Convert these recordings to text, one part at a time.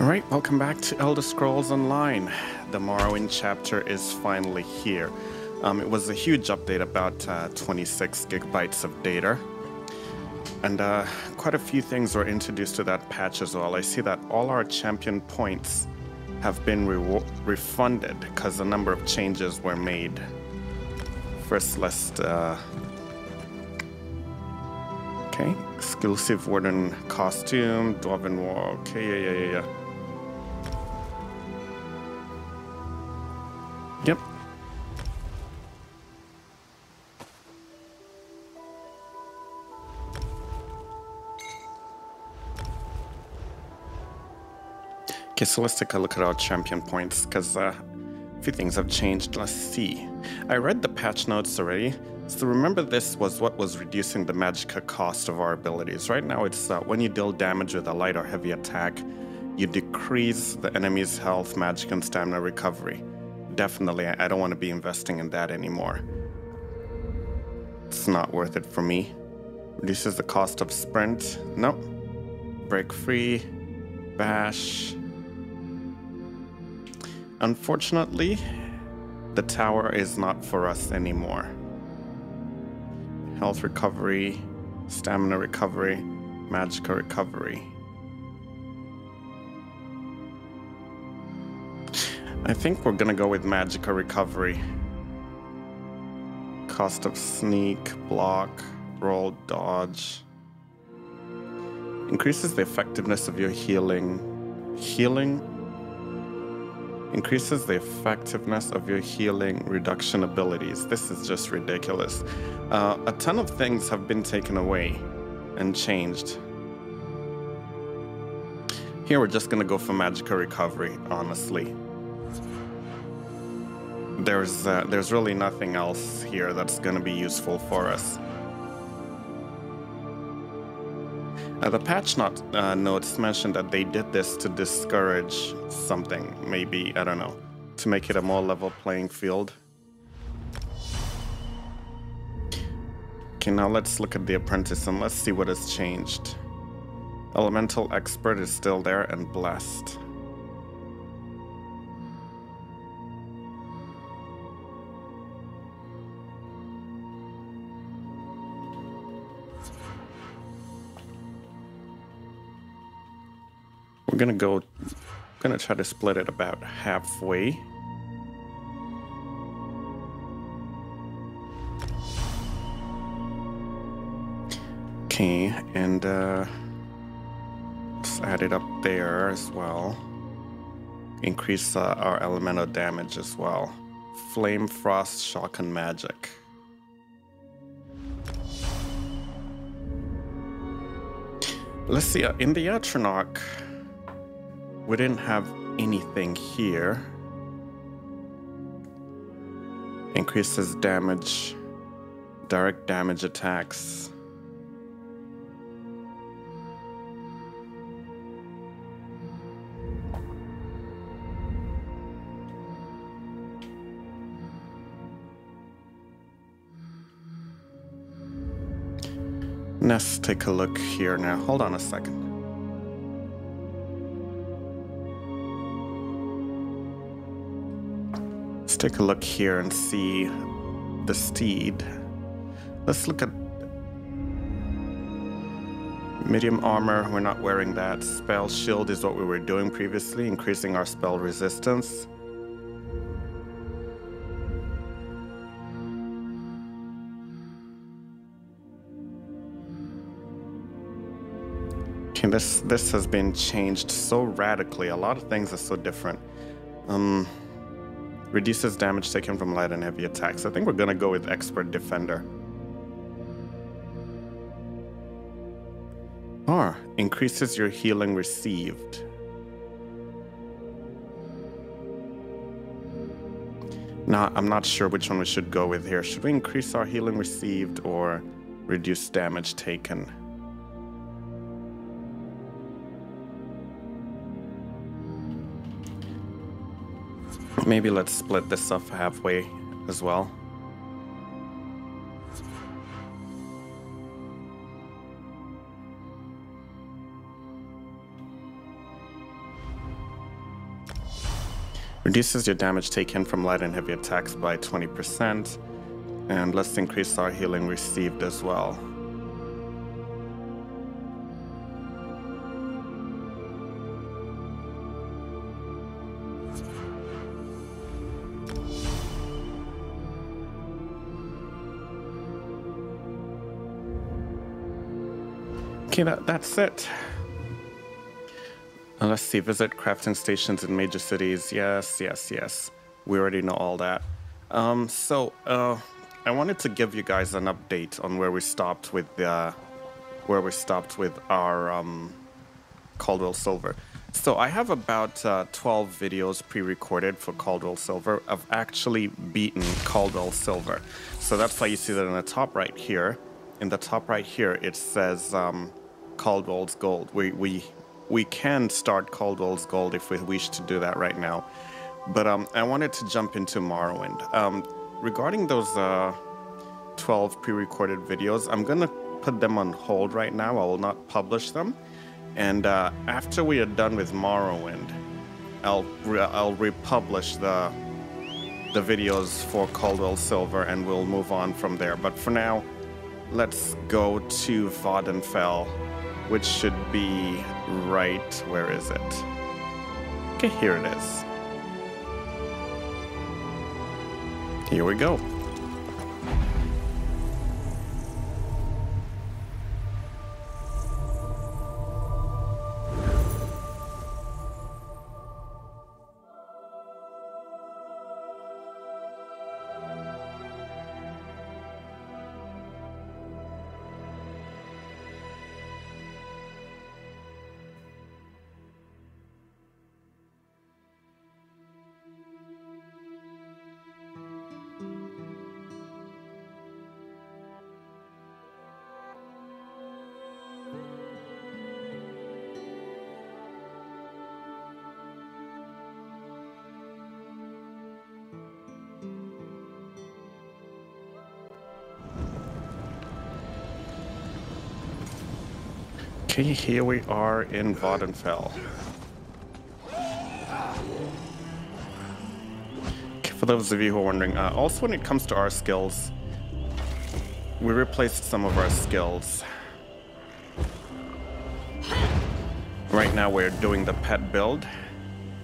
Alright, welcome back to Elder Scrolls Online. The Morrowind chapter is finally here. It was a huge update, about 26 gigabytes of data. And quite a few things were introduced to that patch as well. I see that all our champion points have been refunded because a number of changes were made. First, let's... Okay, exclusive Warden costume, Dwarven War. Okay, yeah. Yep. Okay, so let's take a look at our champion points, because a few things have changed. Let's see. I read the patch notes already. So remember, this was what was reducing the magicka cost of our abilities. Right now it's when you deal damage with a light or heavy attack, you decrease the enemy's health, magic, and stamina recovery. Definitely, I don't want to be investing in that anymore. It's not worth it for me. Reduces the cost of sprint. Nope. Break free. Bash. Unfortunately, the tower is not for us anymore. Health recovery, stamina recovery, magicka recovery. I think we're gonna go with magicka recovery. Cost of sneak, block, roll, dodge. Increases the effectiveness of your healing. Increases the effectiveness of your healing reduction abilities. This is just ridiculous. A ton of things have been taken away and changed. Here we're just gonna go for magicka recovery, honestly. There's really nothing else here that's gonna be useful for us. The patch notes mentioned that they did this to discourage something, maybe, I don't know, to make it a more level playing field. Okay, now let's look at the apprentice and let's see what has changed. Elemental expert is still there, and blessed. We're gonna try to split it about halfway. Okay, and let's add it up there as well. Increase our elemental damage as well. Flame, frost, shock, and magic. Let's see, in the Atronach, we didn't have anything here. Increases damage, direct damage attacks. Let's take a look here now. Hold on a second. Let's take a look here and see the steed. Let's look at medium armor. We're not wearing that. Spell shield is what we were doing previously, increasing our spell resistance. Okay, this has been changed so radically. A lot of things are so different. Reduces damage taken from light and heavy attacks. I think we're gonna go with expert defender. Or increases your healing received. Now, I'm not sure which one we should go with here. Should we increase our healing received or reduce damage taken? Maybe let's split this up halfway as well. Reduces your damage taken from light and heavy attacks by 20%. And let's increase our healing received as well. Okay, that's it. Let's see, visit crafting stations in major cities. Yes. We already know all that. I wanted to give you guys an update on where we stopped with our Caldwell Silver. So I have about 12 videos pre-recorded for Caldwell Silver. I've actually beaten Caldwell Silver. So that's why you see that in the top right here. In the top right here, it says Caldwell's Gold. We can start Caldwell's Gold if we wish to do that right now. But I wanted to jump into Morrowind. Regarding those 12 pre-recorded videos, I'm going to put them on hold right now. I will not publish them. And after we are done with Morrowind, I'll republish the videos for Caldwell Silver, and we'll move on from there. But for now, let's go to Vvardenfell, which should be right, where is it? Okay, here it is. Here we go. Okay, here we are in Vvardenfell. Okay, for those of you who are wondering, also when it comes to our skills, we replaced some of our skills. Right now we're doing the pet build.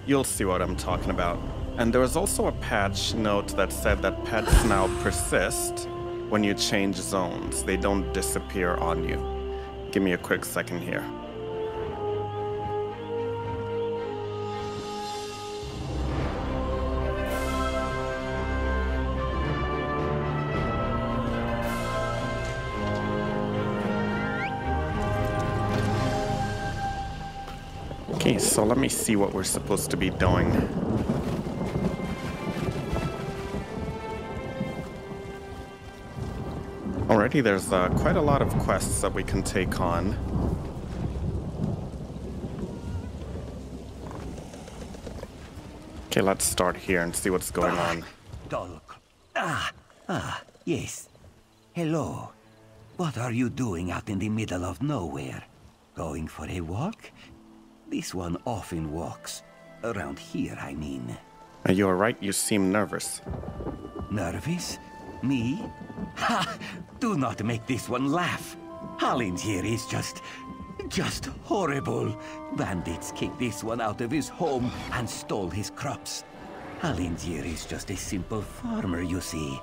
You'll see what I'm talking about. And there was also a patch note that said that pets now persist when you change zones. They don't disappear on you. Give me a quick second here. Okay, so let me see what we're supposed to be doing. Already there's quite a lot of quests that we can take on. Okay, let's start here and see what's going on. Yes. Hello. What are you doing out in the middle of nowhere? Going for a walk? This one often walks. Around here, I mean. Are you alright? You seem nervous. Nervous? Me? Ha! Do not make this one laugh. Halinjirr is just horrible. Bandits kicked this one out of his home and stole his crops. Halinjirr is just a simple farmer, you see.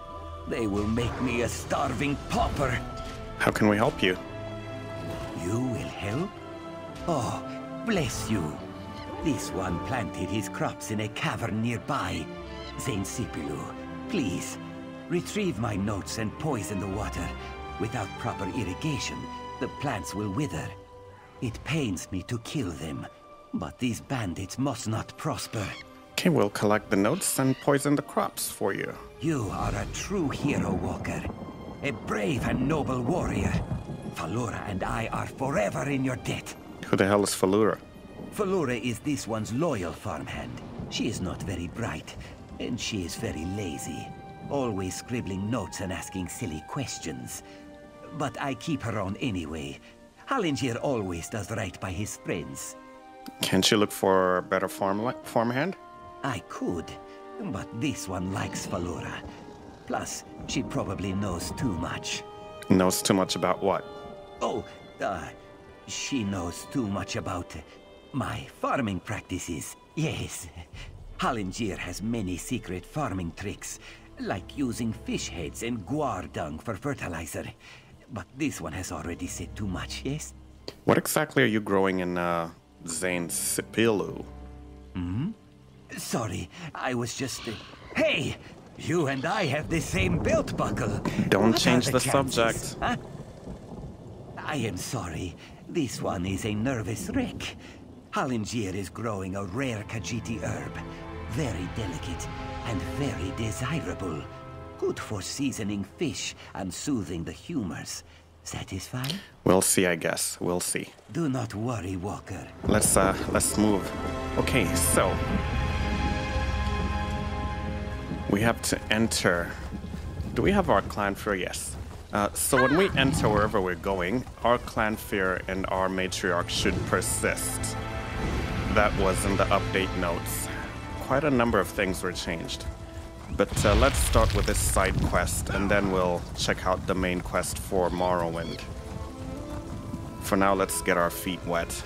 They will make me a starving pauper. How can we help you? You will help? Oh, bless you. This one planted his crops in a cavern nearby. Zainsipilu, please, retrieve my notes and poison the water. Without proper irrigation, the plants will wither. It pains me to kill them, but these bandits must not prosper. Okay, we'll collect the notes and poison the crops for you. You are a true hero, Walker. A brave and noble warrior. Falura and I are forever in your debt. Who the hell is Falura? Falura is this one's loyal farmhand. She is not very bright, and she is very lazy. Always scribbling notes and asking silly questions. But I keep her on anyway. Halinjirr always does right by his friends. Can't you look for a better farmhand? I could, but this one likes Valora. Plus, she probably knows too much. Knows too much about what? Oh, she knows too much about my farming practices. Yes. Halinjirr has many secret farming tricks, like using fish heads and guar dung for fertilizer. But this one has already said too much, yes? What exactly are you growing in Zainsipilu? Sorry, I was just... Hey! You and I have the same belt buckle. Don't What change are the chances, subject. huh? I am sorry. This one is a nervous wreck. Halinjirr is growing a rare Khajiiti herb. Very delicate and very desirable. Good for seasoning fish and soothing the humors. Satisfied? We'll see, I guess. We'll see. Do not worry, Walker. Let's move. Okay, so we have to enter. Do we have our clan fear? Yes. So when we enter wherever we're going, our clan fear and our matriarch should persist. That was in the update notes. Quite a number of things were changed. But let's start with this side quest, and then we'll check out the main quest for Morrowind. For now, let's get our feet wet.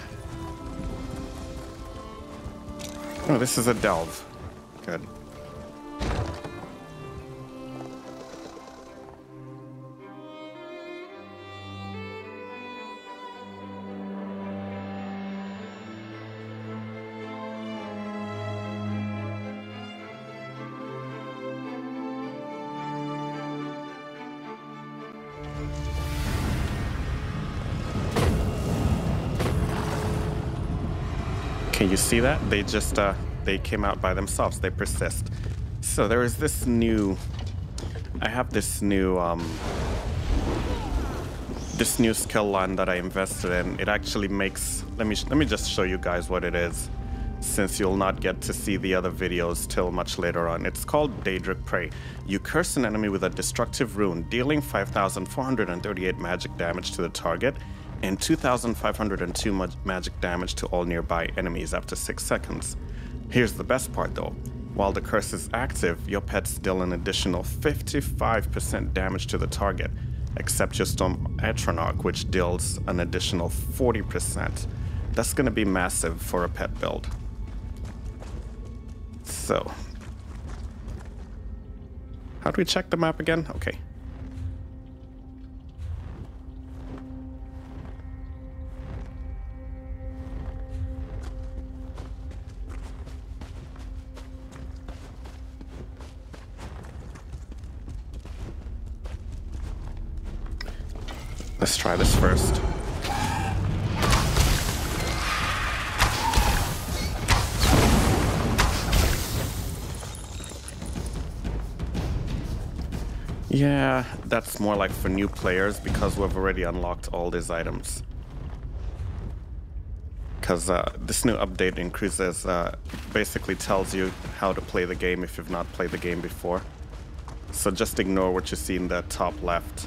Oh, this is a delve. Good. Can you see that? They just, they came out by themselves. They persist. So there is this new... I have this new skill line that I invested in. It actually makes... Let me just show you guys what it is, since you'll not get to see the other videos till much later on. It's called Daedric Prey. You curse an enemy with a destructive rune, dealing 5,438 magic damage to the target, and 2,502 magic damage to all nearby enemies after 6 seconds. Here's the best part though. While the curse is active, your pets deal an additional 55% damage to the target, except your Storm Atronach, which deals an additional 40%. That's going to be massive for a pet build. So, how do we check the map again? Okay. Let's try this first. Yeah, that's more like for new players because we've already unlocked all these items. Because this new update increases, basically tells you how to play the game if you've not played the game before. So just ignore what you see in the top left.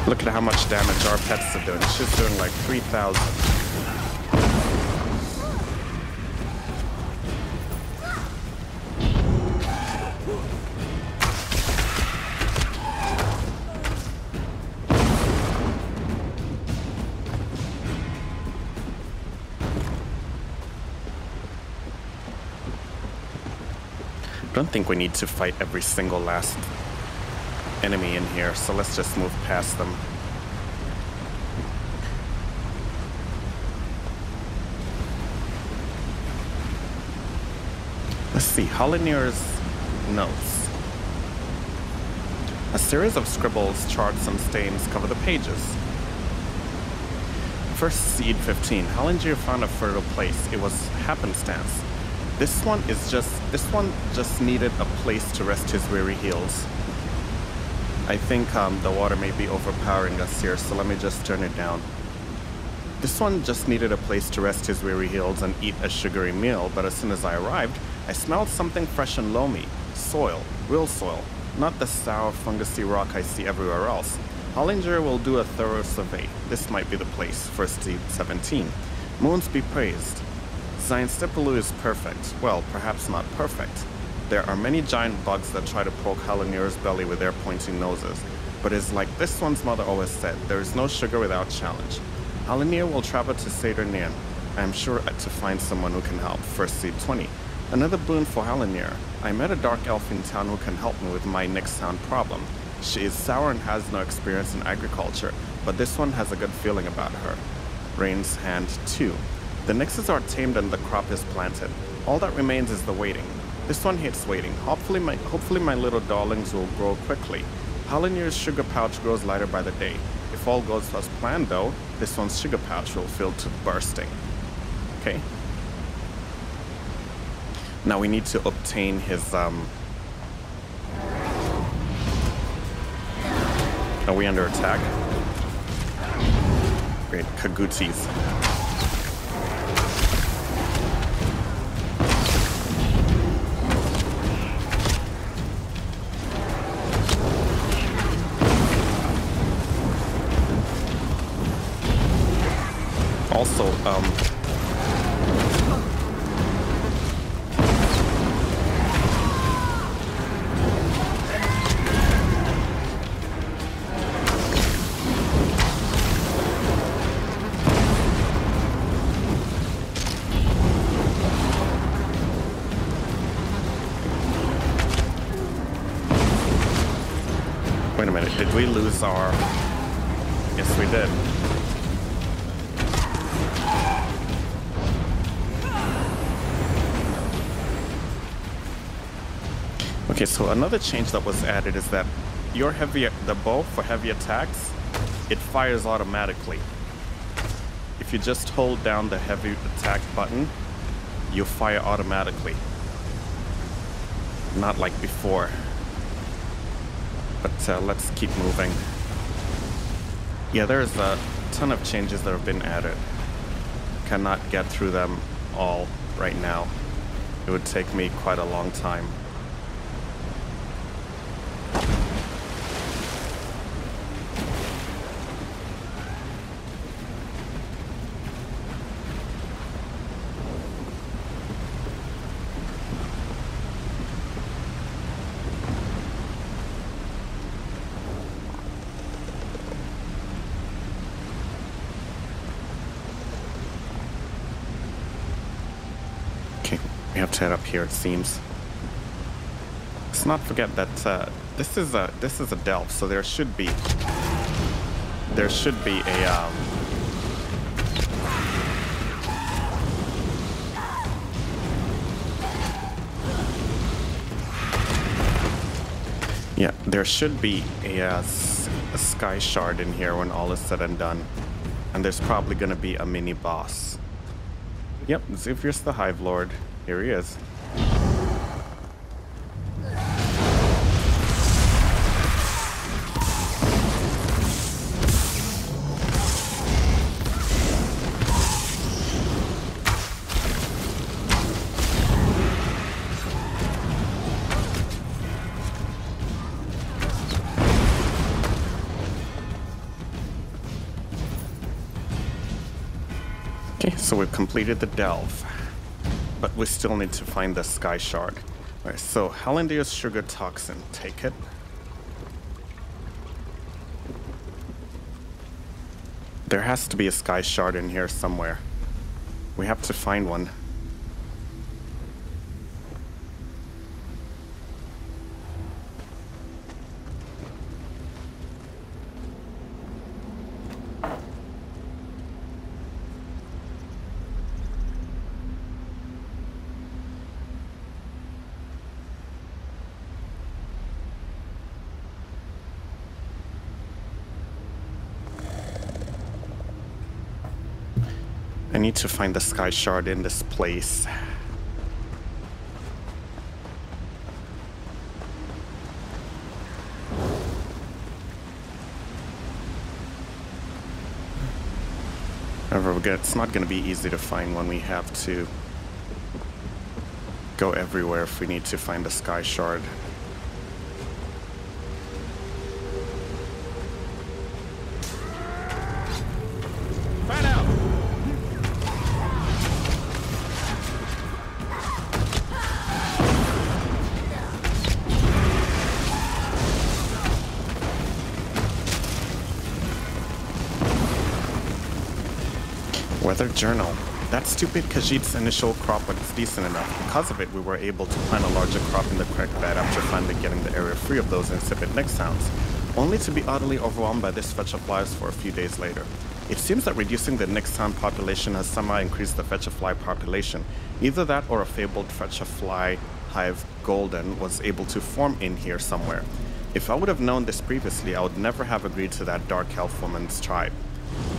Look at how much damage our pets are doing. She's doing like 3,000. I don't think we need to fight every single last enemy in here, so let's just move past them. Let's see, Halinjirr's notes. A series of scribbles, charts, and stains cover the pages. First seed 15. Halinjirr found a fertile place. It was happenstance. This one just needed a place to rest his weary heels. I think the water may be overpowering us here, so let me just turn it down. This one just needed a place to rest his weary heels and eat a sugary meal, but as soon as I arrived, I smelled something fresh and loamy. Soil. Real soil. Not the sour, fungusy rock I see everywhere else. Halinjirr will do a thorough survey. This might be the place. First seed 17. Moons be praised. Zainsipilu is perfect. Well, perhaps not perfect. There are many giant bugs that try to poke Halinjirr's belly with their pointing noses. But it's like this one's mother always said, there is no sugar without challenge. Halinjirr will travel to Saturnian. I am sure to find someone who can help. First seed 20. Another boon for Halinjirr. I met a dark elf in town who can help me with my next sound problem. She is sour and has no experience in agriculture, but this one has a good feeling about her. Rain's hand 2. The nixes are tamed and the crop is planted. All that remains is the waiting. This one hates waiting. Hopefully my little darlings will grow quickly. Halinjirr's sugar pouch grows lighter by the day. If all goes as planned though, this one's sugar pouch will fill to bursting. Okay. Now we need to obtain his, Are we under attack? Great, Kagutis. Also, wait a minute, did we lose our... Yes, we did. Okay, so another change that was added is that the bow for heavy attacks, it fires automatically. If you just hold down the heavy attack button, you fire automatically. Not like before. But let's keep moving. Yeah, there's a ton of changes that have been added. Cannot get through them all right now. It would take me quite a long time. We have to head up here, it seems. Let's not forget that this is a delve, so there should be a yeah, there should be a sky shard in here when all is said and done, and there's probably gonna be a mini boss. Yep, Zivvius the Hive Lord. Here he is. Okay, so we've completed the delve. But we still need to find the sky shard. Alright, so Halinjirr's sugar toxin. Take it. There has to be a sky shard in here somewhere. We have to find one. I need to find the Sky Shard in this place. However, it's not going to be easy to find when we have to go everywhere if we need to find the Sky Shard. Weather Journal. That stupid Khajiit's initial crop was decent enough. Because of it, we were able to plant a larger crop in the correct bed after finally getting the area free of those insipid nick sounds, only to be utterly overwhelmed by this fetch of flies for a few days later. It seems that reducing the nick sound population has somehow increased the fetch of fly population. Either that or a fabled fetch of fly hive golden was able to form in here somewhere. If I would have known this previously, I would never have agreed to that dark elf woman's tribe.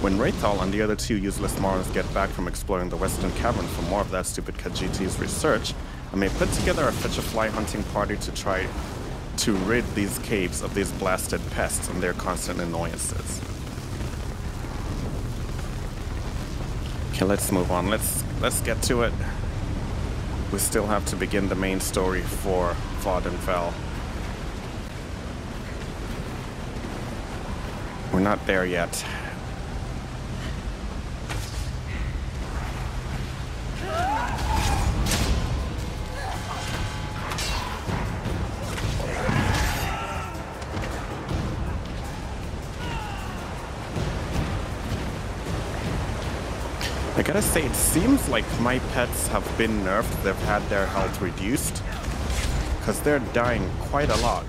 When Raythal and the other two useless Morrowins get back from exploring the western cavern for more of that stupid Khajiiti's research, I may put together a fetch a fly hunting party to try to rid these caves of these blasted pests and their constant annoyances. Okay, let's move on. Let's get to it. We still have to begin the main story for Vvardenfell. We're not there yet. I gotta say, it seems like my pets have been nerfed. They've had their health reduced, because they're dying quite a lot.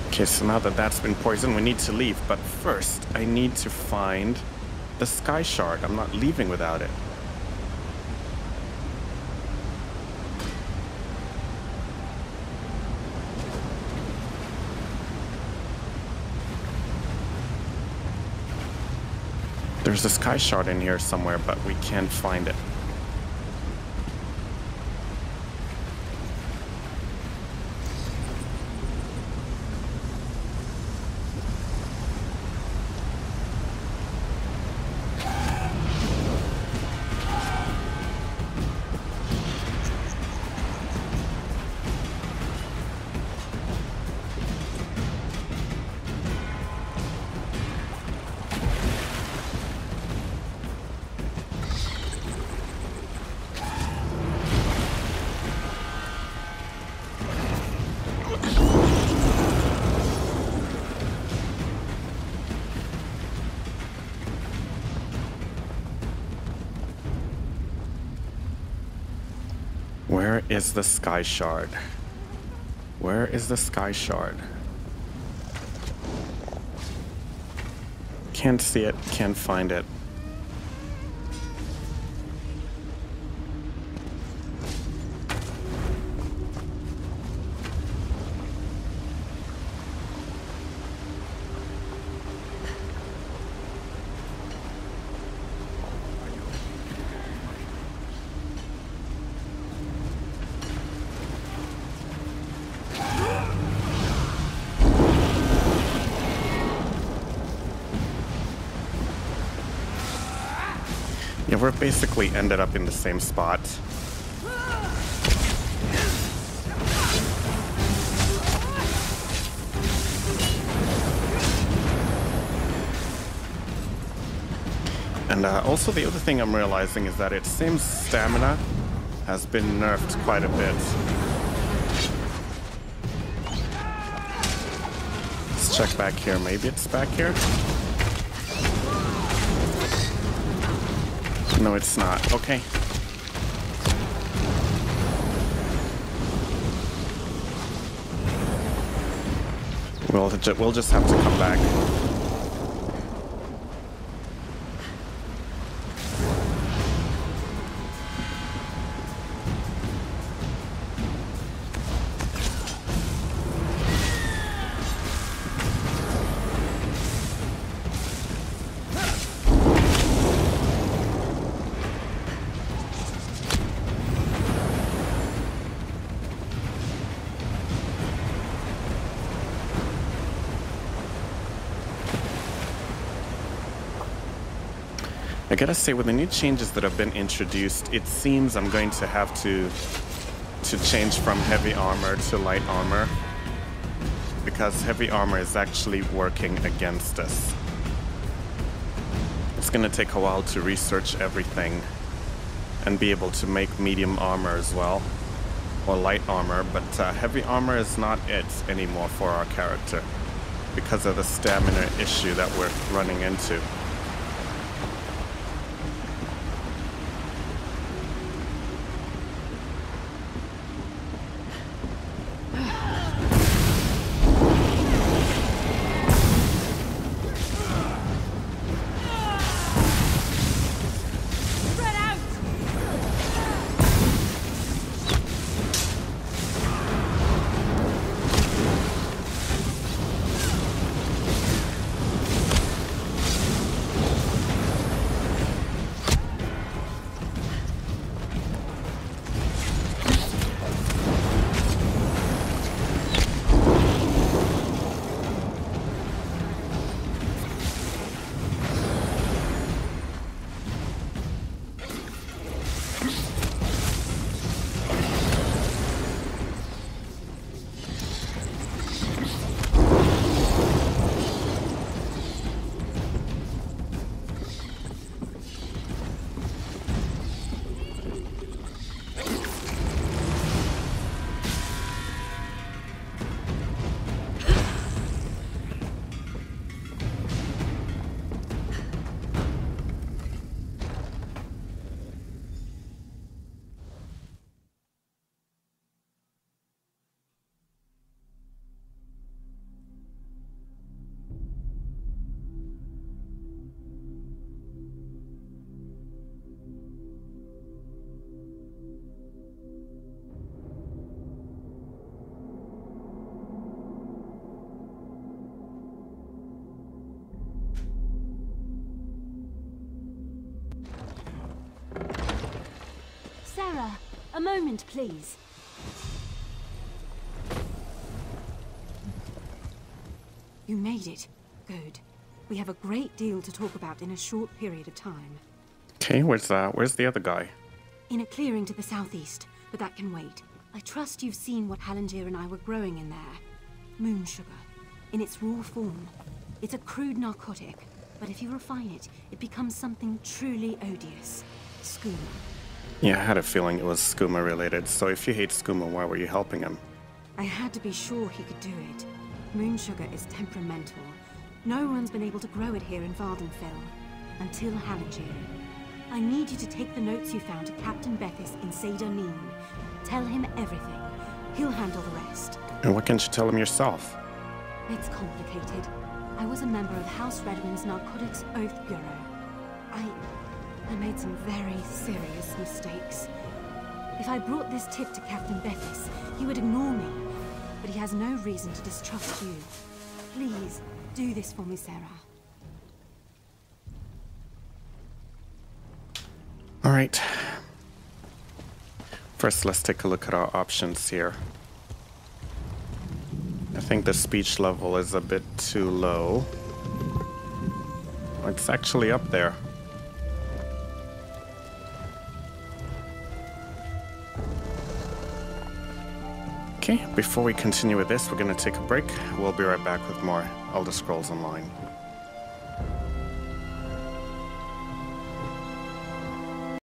Okay, so now that that's been poisoned, we need to leave. But first, I need to find the Sky Shard. I'm not leaving without it. There's a Sky Shard in here somewhere, but we can't find it. Where is the Sky Shard? Where is the Sky Shard? Can't see it, can't find it. Yeah, we're basically ended up in the same spot. And also the other thing I'm realizing is that it seems stamina has been nerfed quite a bit. Let's check back here. Maybe it's back here? No, it's not. Okay. We'll just have to come back. I gotta say, with the new changes that have been introduced, it seems I'm going to have to change from heavy armor to light armor, because heavy armor is actually working against us. It's gonna take a while to research everything and be able to make medium armor as well, or light armor, but heavy armor is not it anymore for our character because of the stamina issue that we're running into. Sarah, a moment, please. You made it. Good. We have a great deal to talk about in a short period of time. Okay, where's the other guy? In a clearing to the southeast, but that can wait. I trust you've seen what Halinjirr and I were growing in there. Moon sugar. In its raw form. It's a crude narcotic, but if you refine it, it becomes something truly odious. Skooma. Yeah, I had a feeling it was skooma related, so if you hate skooma, why were you helping him? I had to be sure he could do it. Moon sugar is temperamental. No one's been able to grow it here in Vvardenfell. Until Halinjirr. I need you to take the notes you found to Captain Bethis in Zainsipilu. Tell him everything. He'll handle the rest. And what can't you tell him yourself? It's complicated. I was a member of House Redwind's Narcotics Oath Bureau. I made some very serious mistakes. If I brought this tip to Captain Bethis, he would ignore me. But he has no reason to distrust you. Please, do this for me, Sarah. All right. First, let's take a look at our options here. I think the speech level is a bit too low. It's actually up there. Okay, before we continue with this, we're going to take a break. We'll be right back with more Elder Scrolls Online.